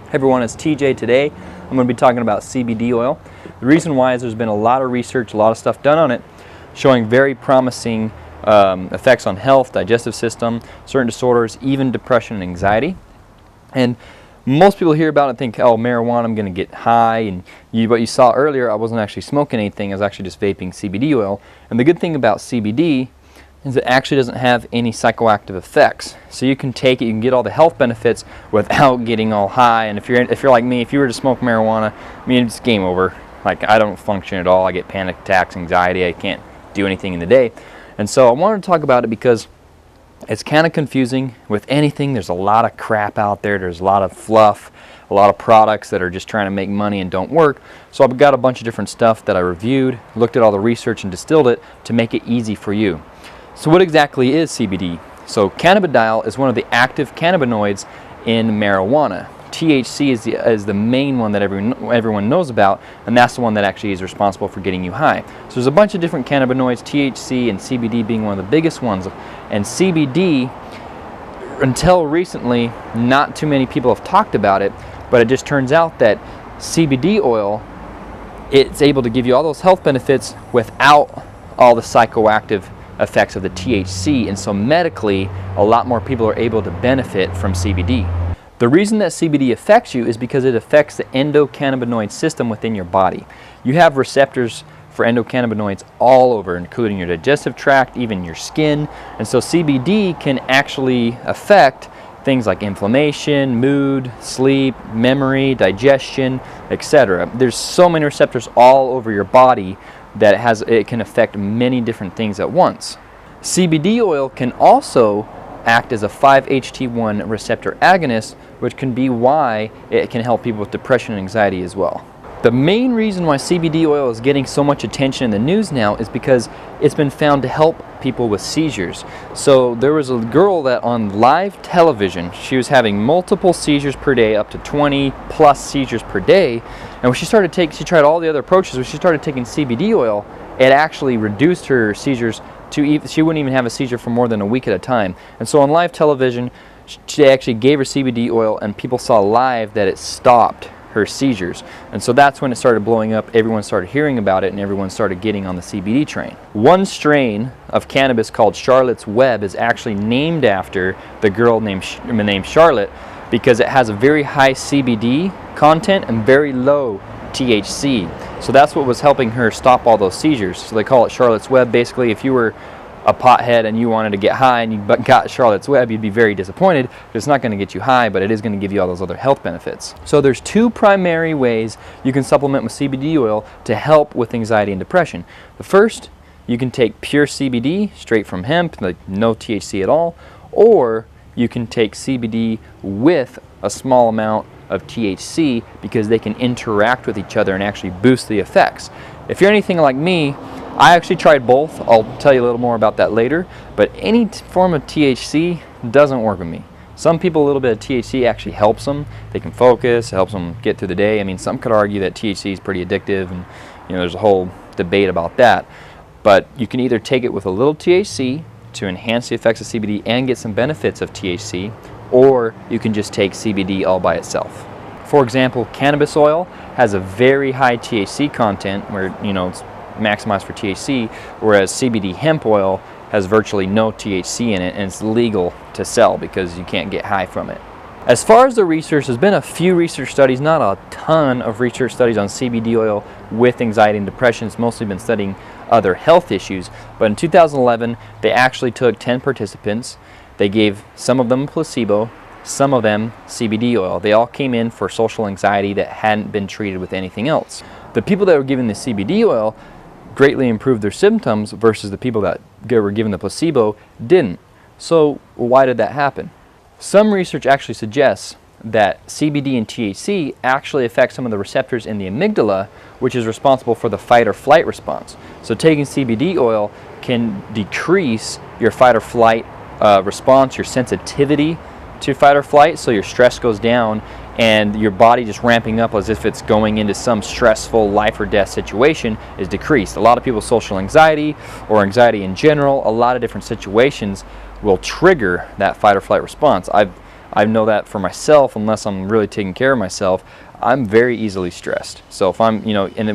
Hey everyone, it's TJ. Today I'm going to be talking about CBD oil. The reason why is there's been a lot of research, a lot of stuff done on it, showing very promising effects on health, digestive system, certain disorders, even depression and anxiety. And most people hear about it and think, oh, marijuana, I'm going to get high. And what you saw earlier, I wasn't actually smoking anything, I was actually just vaping CBD oil. And the good thing about CBD is it actually doesn't have any psychoactive effects. So you can take it, you can get all the health benefits without getting all high. And if you're like me, if you were to smoke marijuana, I mean, it's game over. Like, I don't function at all. I get panic attacks, anxiety. I can't do anything in the day. And so I wanted to talk about it because it's kind of confusing with anything. There's a lot of crap out there. There's a lot of fluff, a lot of products that are just trying to make money and don't work. So I've got a bunch of different stuff that I reviewed, looked at all the research and distilled it to make it easy for you. So what exactly is CBD? So cannabidiol is one of the active cannabinoids in marijuana. THC is the main one that everyone knows about, and that's the one that actually is responsible for getting you high. So there's a bunch of different cannabinoids, THC and CBD being one of the biggest ones. And CBD, until recently, not too many people have talked about it, but it just turns out that CBD oil, it's able to give you all those health benefits without all the psychoactive effects of the THC, and so medically a lot more people are able to benefit from CBD. The reason that CBD affects you is because it affects the endocannabinoid system within your body. You have receptors for endocannabinoids all over, including your digestive tract, even your skin, and so CBD can actually affect things like inflammation, mood, sleep, memory, digestion, etc. There's so many receptors all over your body that it can affect many different things at once. CBD oil can also act as a 5-HT1 receptor agonist, which can be why it can help people with depression and anxiety as well. The main reason why CBD oil is getting so much attention in the news now is because it's been found to help people with seizures. So there was a girl that on live television, she was having multiple seizures per day, up to 20 plus seizures per day. And when she tried all the other approaches. When she started taking CBD oil, it actually reduced her seizures to she wouldn't even have a seizure for more than a week at a time. And so on live television, she actually gave her CBD oil, and people saw live that it stopped her seizures. And so that's when it started blowing up. Everyone started hearing about it, and everyone started getting on the CBD train. One strain of cannabis called Charlotte's Web is actually named after the girl named Charlotte, because it has a very high CBD content and very low THC. So that's what was helping her stop all those seizures. So they call it Charlotte's Web. Basically, if you were a pothead and you wanted to get high and you got Charlotte's Web, you'd be very disappointed. It's not going to get you high, but it is going to give you all those other health benefits. So there's two primary ways you can supplement with CBD oil to help with anxiety and depression. The first, you can take pure CBD straight from hemp, like no THC at all, or you can take CBD with a small amount of THC, because they can interact with each other and actually boost the effects. If you're anything like me, I actually tried both. I'll tell you a little more about that later, but any form of THC doesn't work with me. Some people, a little bit of THC actually helps them. They can focus, it helps them get through the day. I mean, some could argue that THC is pretty addictive, and there's a whole debate about that. But you can either take it with a little THC to enhance the effects of CBD and get some benefits of THC, or you can just take CBD all by itself. For example, cannabis oil has a very high THC content where it's maximized for THC, whereas CBD hemp oil has virtually no THC in it, and it's legal to sell because you can't get high from it. As far as the research, there's been a few research studies, not a ton of research studies on CBD oil with anxiety and depression. It's mostly been studying other health issues. But in 2011, they actually took 10 participants. They gave some of them placebo, some of them CBD oil. They all came in for social anxiety that hadn't been treated with anything else. The people that were given the CBD oil greatly improved their symptoms versus the people that were given the placebo didn't. So why did that happen? Some research actually suggests that CBD and THC actually affect some of the receptors in the amygdala, which is responsible for the fight or flight response. So taking CBD oil can decrease your fight or flight response, your sensitivity to fight or flight, so your stress goes down and your body just ramping up as if it's going into some stressful life or death situation is decreased. A lot of people's social anxiety or anxiety in general, a lot of different situations will trigger that fight or flight response. I know that for myself, unless I'm really taking care of myself, I'm very easily stressed. So if I'm,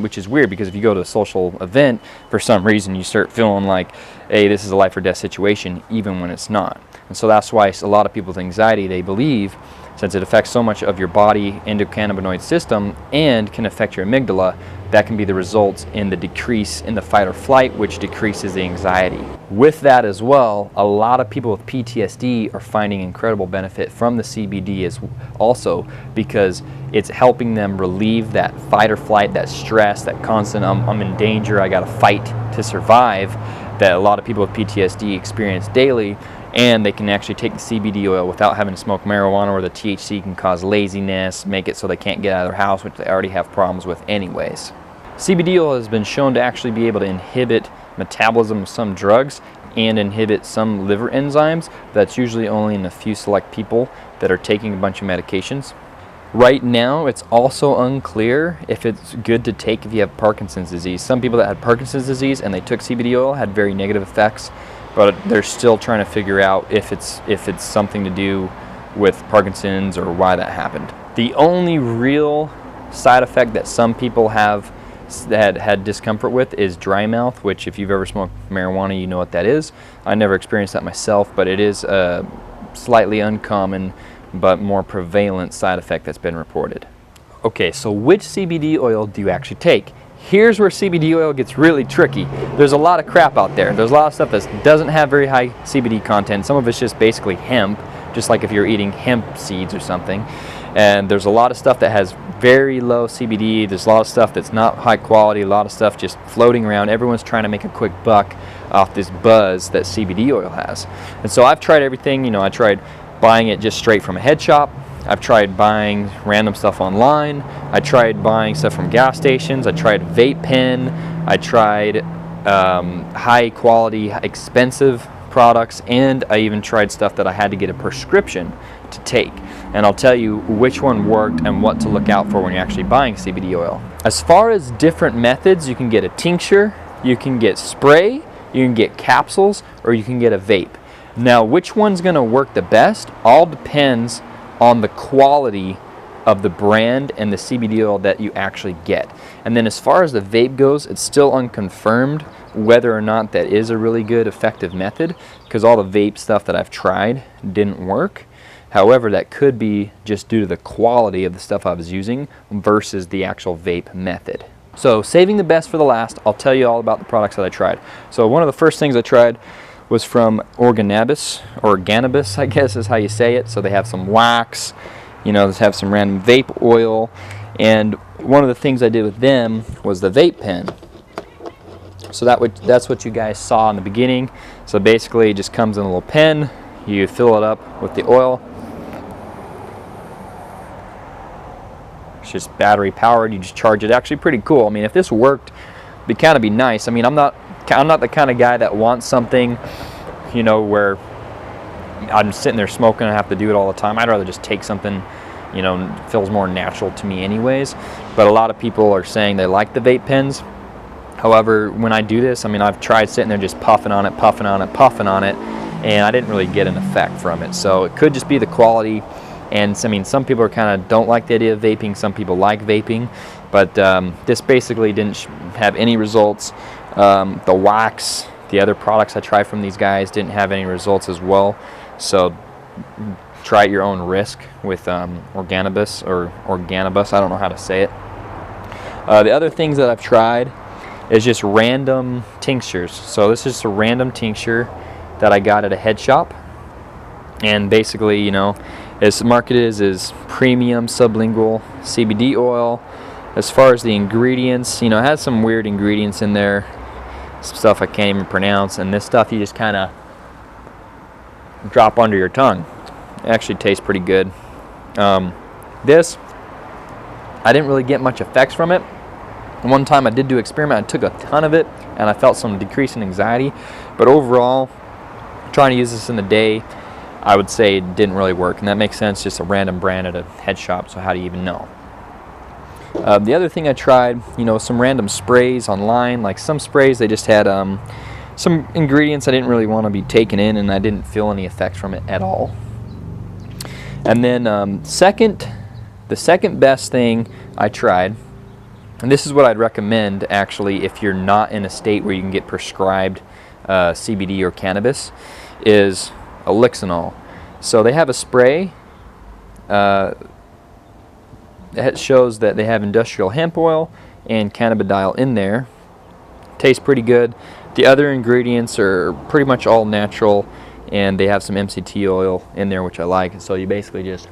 which is weird, because if you go to a social event, for some reason you start feeling like, hey, this is a life or death situation, even when it's not. And so that's why a lot of people with anxiety, they believe, since it affects so much of your body endocannabinoid system and can affect your amygdala, that can be the results in the decrease in the fight or flight, which decreases the anxiety. With that as well, a lot of people with PTSD are finding incredible benefit from the CBD also, because it's helping them relieve that fight or flight, that stress, that constant I'm in danger, I gotta fight to survive, that a lot of people with PTSD experience daily. And they can actually take the CBD oil without having to smoke marijuana, or the THC can cause laziness, make it so they can't get out of their house, which they already have problems with anyways. CBD oil has been shown to actually be able to inhibit metabolism of some drugs and inhibit some liver enzymes. That's usually only in a few select people that are taking a bunch of medications. Right now, it's also unclear if it's good to take if you have Parkinson's disease. Some people that had Parkinson's disease and they took CBD oil had very negative effects, but they're still trying to figure out if it's something to do with Parkinson's or why that happened. The only real side effect that some people have that had discomfort with is dry mouth, which if you've ever smoked marijuana, you know what that is. I never experienced that myself, but it is a slightly uncommon but more prevalent side effect that's been reported. Okay, so which CBD oil do you actually take? Here's where CBD oil gets really tricky. There's a lot of crap out there. There's a lot of stuff that doesn't have very high CBD content. Some of it's just basically hemp, just like if you're eating hemp seeds or something. And there's a lot of stuff that has very low CBD. There's a lot of stuff that's not high quality, a lot of stuff just floating around. Everyone's trying to make a quick buck off this buzz that CBD oil has. And so I've tried everything. I tried buying it just straight from a head shop. I've tried buying random stuff online. I tried buying stuff from gas stations. I tried vape pen. I tried high quality, expensive products, and I even tried stuff that I had to get a prescription to take. And I'll tell you which one worked and what to look out for when you're actually buying CBD oil. As far as different methods, you can get a tincture, you can get spray, you can get capsules, or you can get a vape. Now, which one's going to work the best all depends on the quality of the brand and the CBD oil that you actually get. And then as far as the vape goes, it's still unconfirmed whether or not that is a really good effective method, because all the vape stuff that I've tried didn't work. However, that could be just due to the quality of the stuff I was using versus the actual vape method. So saving the best for the last, I'll tell you all about the products that I tried. So one of the first things I tried was from Organabus, I guess is how you say it. So they have some wax, they have some random vape oil, and one of the things I did with them was the vape pen. So that's what you guys saw in the beginning. So basically it just comes in a little pen, you fill it up with the oil. It's just battery powered, you just charge it. Actually pretty cool. I mean, if this worked, it'd kind of be nice. I mean, I'm not the kind of guy that wants something, where I'm sitting there smoking and I have to do it all the time. I'd rather just take something, it feels more natural to me anyways. But a lot of people are saying they like the vape pens. However, when I do this, I mean, I've tried sitting there just puffing on it, and I didn't really get an effect from it. So it could just be the quality. And I mean, some people kind of don't like the idea of vaping. Some people like vaping. But this basically didn't have any results. The wax, the other products I tried from these guys didn't have any results as well. So try at your own risk with Organabus or Organabus. I don't know how to say it. The other things that I've tried is just random tinctures. So this is a random tincture that I got at a head shop. And basically, it's marketed as premium sublingual CBD oil. As far as the ingredients, it has some weird ingredients in there, some stuff I can't even pronounce, and this stuff you just kind of drop under your tongue. It actually tastes pretty good. This, I didn't really get much effects from it. One time I did do an experiment, I took a ton of it, and I felt some decrease in anxiety, but overall, trying to use this in the day, I would say it didn't really work, and that makes sense, just a random brand at a head shop, so how do you even know? The other thing I tried, some random sprays online. Like some sprays, they just had some ingredients I didn't really want to be taking in, and I didn't feel any effects from it at all. And then the second best thing I tried, and this is what I'd recommend actually if you're not in a state where you can get prescribed CBD or cannabis, is Elixinol. So they have a spray. It shows that they have industrial hemp oil and cannabidiol in there. Tastes pretty good. The other ingredients are pretty much all natural, and they have some MCT oil in there, which I like. So you basically just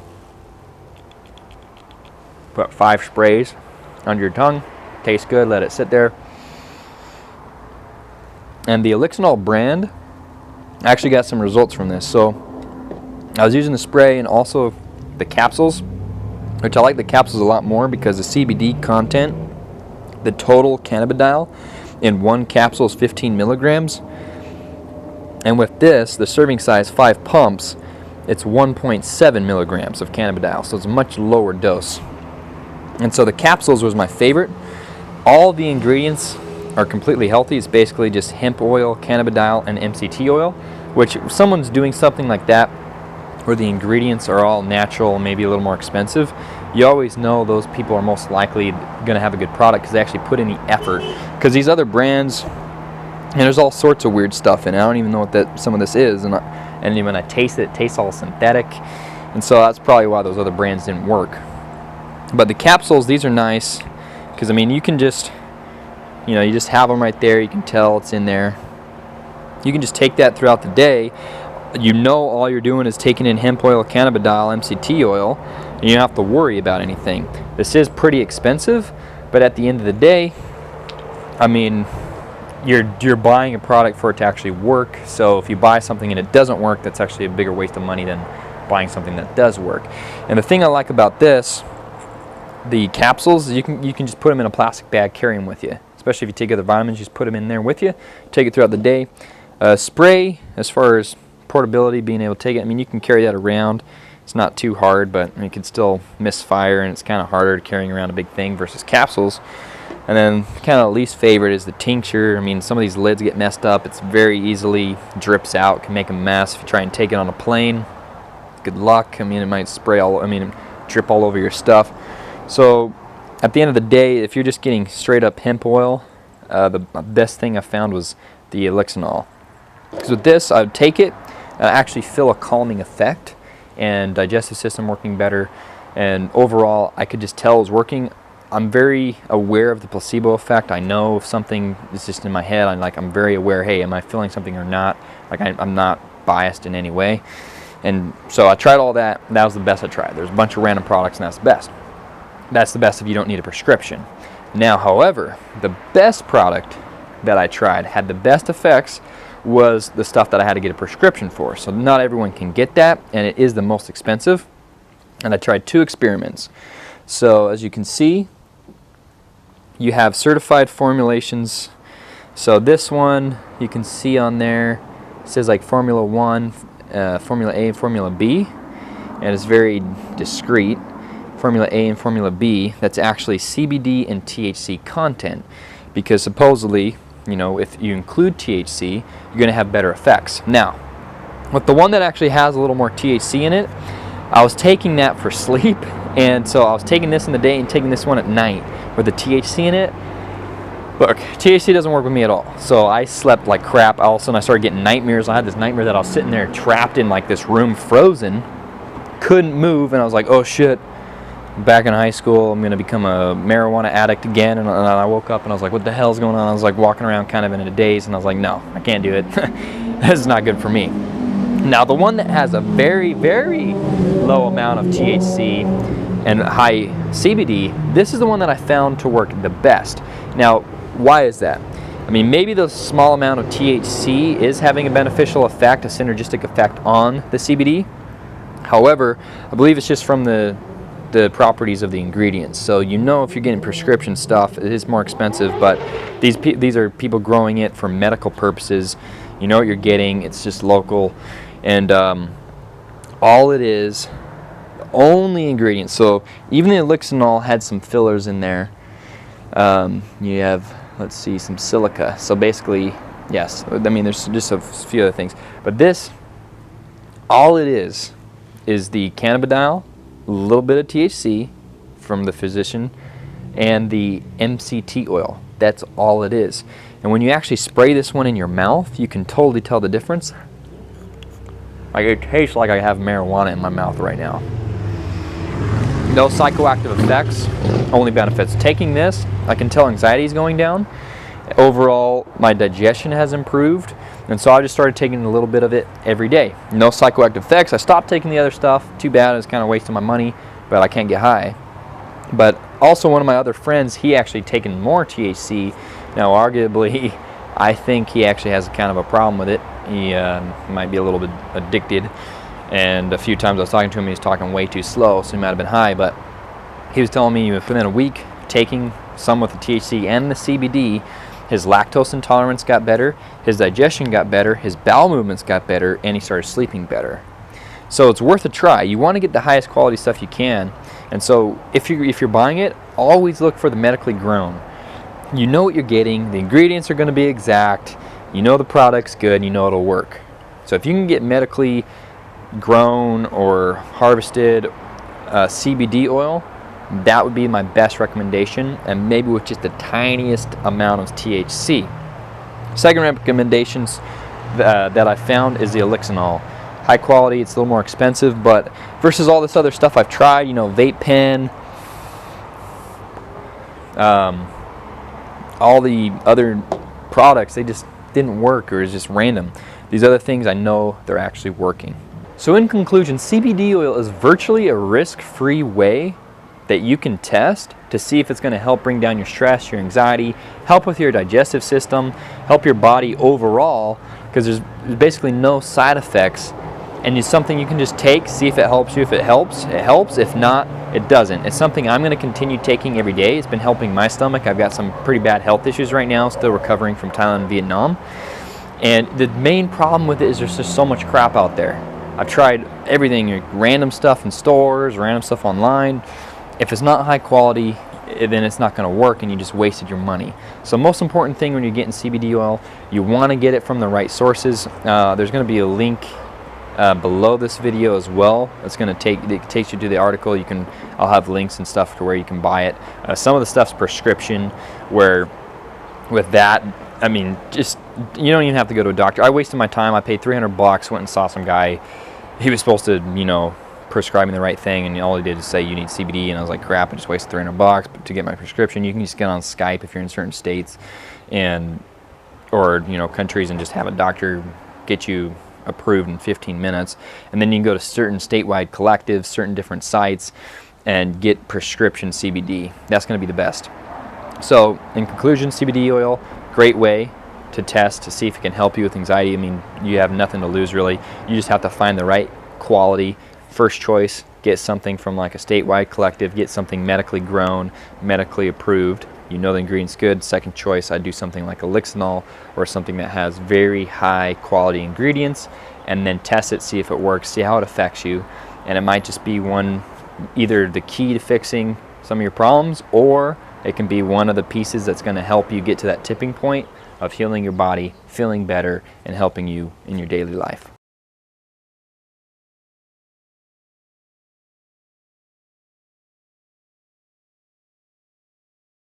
put 5 sprays under your tongue. Tastes good. Let it sit there. And the Elixinol brand, I actually got some results from this. So I was using the spray and also the capsules, which I like the capsules a lot more because the CBD content, the total cannabidiol in one capsule is 15 milligrams. And with this, the serving size 5 pumps, it's 1.7 milligrams of cannabidiol. So it's a much lower dose. And so the capsules was my favorite. All the ingredients are completely healthy. It's basically just hemp oil, cannabidiol, and MCT oil, which if someone's doing something like that where the ingredients are all natural and maybe a little more expensive, you always know those people are most likely going to have a good product because they actually put in the effort. Because these other brands, and there's all sorts of weird stuff in it. I don't even know what some of this is, and when I taste it, it tastes all synthetic, and so that's probably why those other brands didn't work. But the capsules, these are nice because I mean you can just, you just have them right there. You can tell it's in there. You can just take that throughout the day. All you're doing is taking in hemp oil, cannabidiol, MCT oil, and you don't have to worry about anything. This is pretty expensive, but at the end of the day, I mean, you're buying a product for it to actually work. So if you buy something and it doesn't work, that's actually a bigger waste of money than buying something that does work. And the thing I like about this, the capsules, you can just put them in a plastic bag, carry them with you. Especially if you take other vitamins, just put them in there with you. Take it throughout the day. Spray, as far as portability, being able to take it, I mean, you can carry that around. It's not too hard, but you can still misfire, and it's kind of harder carrying around a big thing versus capsules. And then kind of least favorite is the tincture. I mean, some of these lids get messed up. It's very easily drips out, can make a mess. If you try and take it on a plane, good luck. I mean, it might drip all over your stuff. So at the end of the day, if you're just getting straight up hemp oil, the best thing I found was the Elixinol. Because with this, I would take it and actually feel a calming effect and digestive system working better. And overall, I could just tell it was working. I'm very aware of the placebo effect. I know if something is just in my head, I'm very aware, hey, am I feeling something or not? I'm not biased in any way. And so I tried all that. That was the best I tried. There's a bunch of random products, and that's the best. That's the best if you don't need a prescription. Now, however, the best product that I tried had the best effects was the stuff that I had to get a prescription for. So not everyone can get that, and it is the most expensive. And I tried 2 experiments. So as you can see, you have certified formulations. So this one, you can see on there, it says like Formula 1, Formula A, and Formula B, and it's very discreet. Formula A and Formula B, that's actually CBD and THC content, because supposedly, if you include THC, you're going to have better effects. Now, with the one that actually has a little more THC in it, I was taking that for sleep, and so I was taking this in the day and taking this one at night with the THC in it. Look, THC doesn't work with me at all, so I slept like crap. All of a sudden I started getting nightmares. I had this nightmare that I was sitting there trapped in like this room, frozen, couldn't move, and I was like, oh shit, back in high school, I'm going to become a marijuana addict again. And I woke up and I was like, what the hell's going on? I was like walking around kind of in a daze, and I was like, no, I can't do it. This is not good for me. Now, the one that has a very, very low amount of THC and high CBD, this is the one that I found to work the best. Now, why is that? I mean, maybe the small amount of THC is having a beneficial effect, a synergistic effect on the CBD. However, I believe it's just from the properties of the ingredients. So if you're getting prescription stuff, it is more expensive, but these are people growing it for medical purposes. You know what you're getting. It's just local, and all it is, the only ingredients. So even the Elixinol had some fillers in there. You have, let's see, some silica. So basically, yes, I mean there's just a few other things, but this, all it is is the cannabidiol, a little bit of THC from the physician, and the MCT oil. That's all it is. And when you actually spray this one in your mouth, you can totally tell the difference. Like, it tastes like I have marijuana in my mouth right now. No psychoactive effects, only benefits. Taking this, I can tell anxiety is going down. Overall, my digestion has improved, and so I just started taking a little bit of it every day. No psychoactive effects. I stopped taking the other stuff. Too bad, it's kind of wasting my money, but I can't get high. But also, one of my other friends, he actually taken more THC. Now, arguably, I think he actually has kind of a problem with it. He might be a little bit addicted, and a few times I was talking to him, he was talking way too slow, so he might have been high, but he was telling me within a week, taking some with the THC and the CBD, his lactose intolerance got better, his digestion got better, his bowel movements got better, and he started sleeping better. So it's worth a try. You want to get the highest quality stuff you can, and so if you're buying it, always look for the medically grown. You know what you're getting, the ingredients are going to be exact, you know the product's good, you know it'll work. So if you can get medically grown or harvested CBD oil, that would be my best recommendation, and maybe with just the tiniest amount of THC. Second recommendations that I found is the Elixinol. High quality, it's a little more expensive, but versus all this other stuff I've tried, you know, Vape pen, all the other products, they just didn't work, or it's just random. These other things, I know they're actually working. So in conclusion, CBD oil is virtually a risk-free way that you can test to see if it's going to help bring down your stress, your anxiety, help with your digestive system, help your body overall, because there's basically no side effects, and it's something you can just take, see if it helps you. If it helps, it helps. If not, it doesn't. It's something I'm going to continue taking every day. It's been helping my stomach. I've got some pretty bad health issues right now, still recovering from Thailand and Vietnam, and the main problem with it is there's just so much crap out there. I've tried everything, random stuff in stores, random stuff online. If it's not high quality, then it's not going to work, and you just wasted your money. So most important thing when you're getting CBD oil, you want to get it from the right sources. There's going to be a link below this video as well. It takes you to the article. I'll have links and stuff to where you can buy it. Some of the stuff's prescription, where with that, I mean, just you don't even have to go to a doctor. I wasted my time. I paid $300, went and saw some guy. He was supposed to, you know, prescribe me the right thing, and all he did is say you need CBD, and I was like, crap, I just wasted $300 to get my prescription. You can just get on Skype if you're in certain states or you know, countries, and just have a doctor get you approved in 15 minutes, and then you can go to certain statewide collectives, certain different sites, and get prescription CBD. That's going to be the best. So in conclusion, CBD oil, great way to test to see if it can help you with anxiety. I mean, you have nothing to lose really. You just have to find the right quality. First choice, get something from like a statewide collective, get something medically grown, medically approved. You know the ingredient's good. Second choice, I'd do something like Elixinol or something that has very high quality ingredients, and then test it, see if it works, see how it affects you. And it might just be either the key to fixing some of your problems, or it can be one of the pieces that's going to help you get to that tipping point of healing your body, feeling better, and helping you in your daily life.